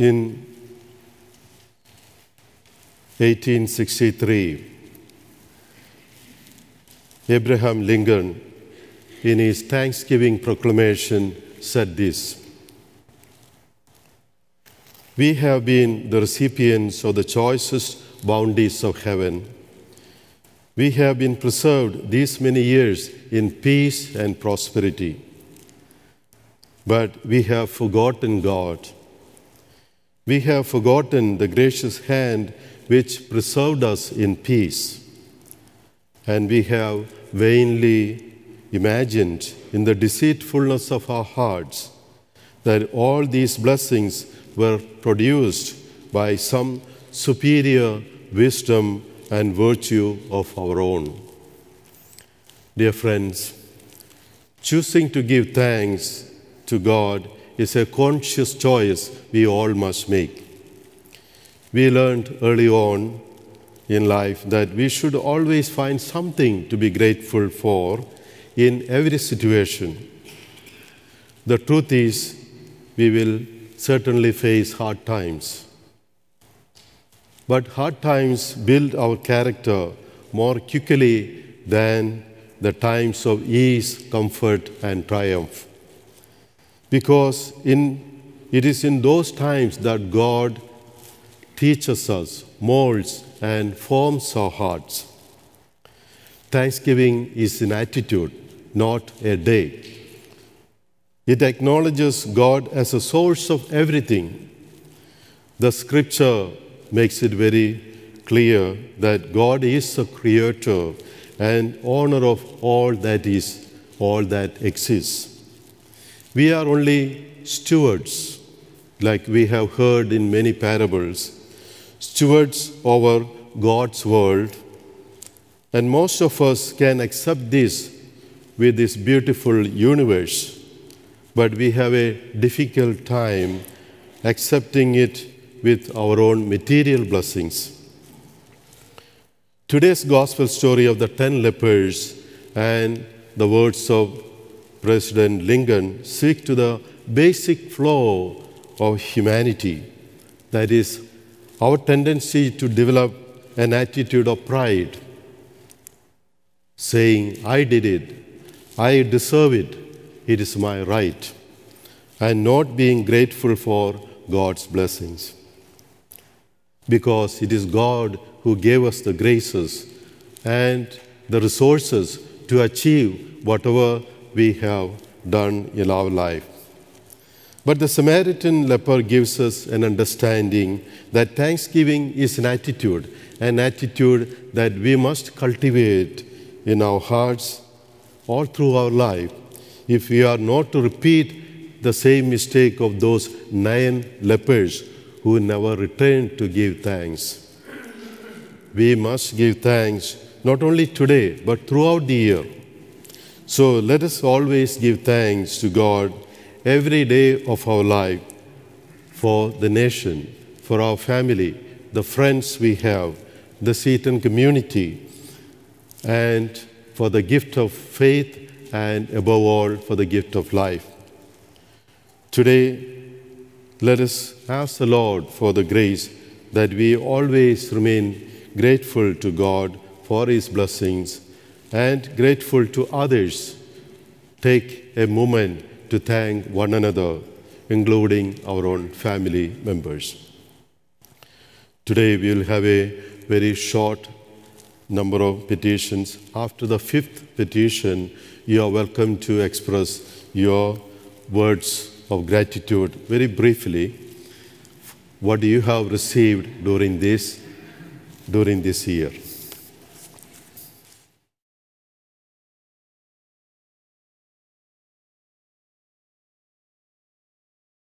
In 1863, Abraham Lincoln, in his Thanksgiving proclamation, said this: "We have been the recipients of the choicest bounties of heaven. We have been preserved these many years in peace and prosperity. But we have forgotten God. We have forgotten the gracious hand which preserved us in peace. And we have vainly imagined in the deceitfulness of our hearts that all these blessings were produced by some superior wisdom and virtue of our own." Dear friends, choosing to give thanks to God is a conscious choice we all must make. We learned early on in life that we should always find something to be grateful for in every situation. The truth is, we will certainly face hard times. But hard times build our character more quickly than the times of ease, comfort, and triumph. Because it is in those times that God teaches us, molds, and forms our hearts. Thanksgiving is an attitude, not a day. It acknowledges God as a source of everything. The scripture makes it very clear that God is the creator and owner of all that is, all that exists. We are only stewards, like we have heard in many parables, stewards over God's world. And most of us can accept this with this beautiful universe, but we have a difficult time accepting it with our own material blessings. Today's gospel story of the 10 lepers and the words of President Lincoln speak to the basic flaw of humanity, that is, our tendency to develop an attitude of pride, saying, "I did it, I deserve it, it is my right," and not being grateful for God's blessings. Because it is God who gave us the graces and the resources to achieve whatever we have done in our life. But the Samaritan leper gives us an understanding that thanksgiving is an attitude that we must cultivate in our hearts all through our life if we are not to repeat the same mistake of those 9 lepers who never returned to give thanks. We must give thanks not only today, but throughout the year. So let us always give thanks to God every day of our life, for the nation, for our family, the friends we have, the Seton community, and for the gift of faith, and above all, for the gift of life. Today, let us ask the Lord for the grace that we always remain grateful to God for His blessings and grateful to others. Take a moment to thank one another, including our own family members. Today we will have a very short number of petitions. After the 5th petition, you are welcome to express your words of gratitude very briefly. What do you have received during this year?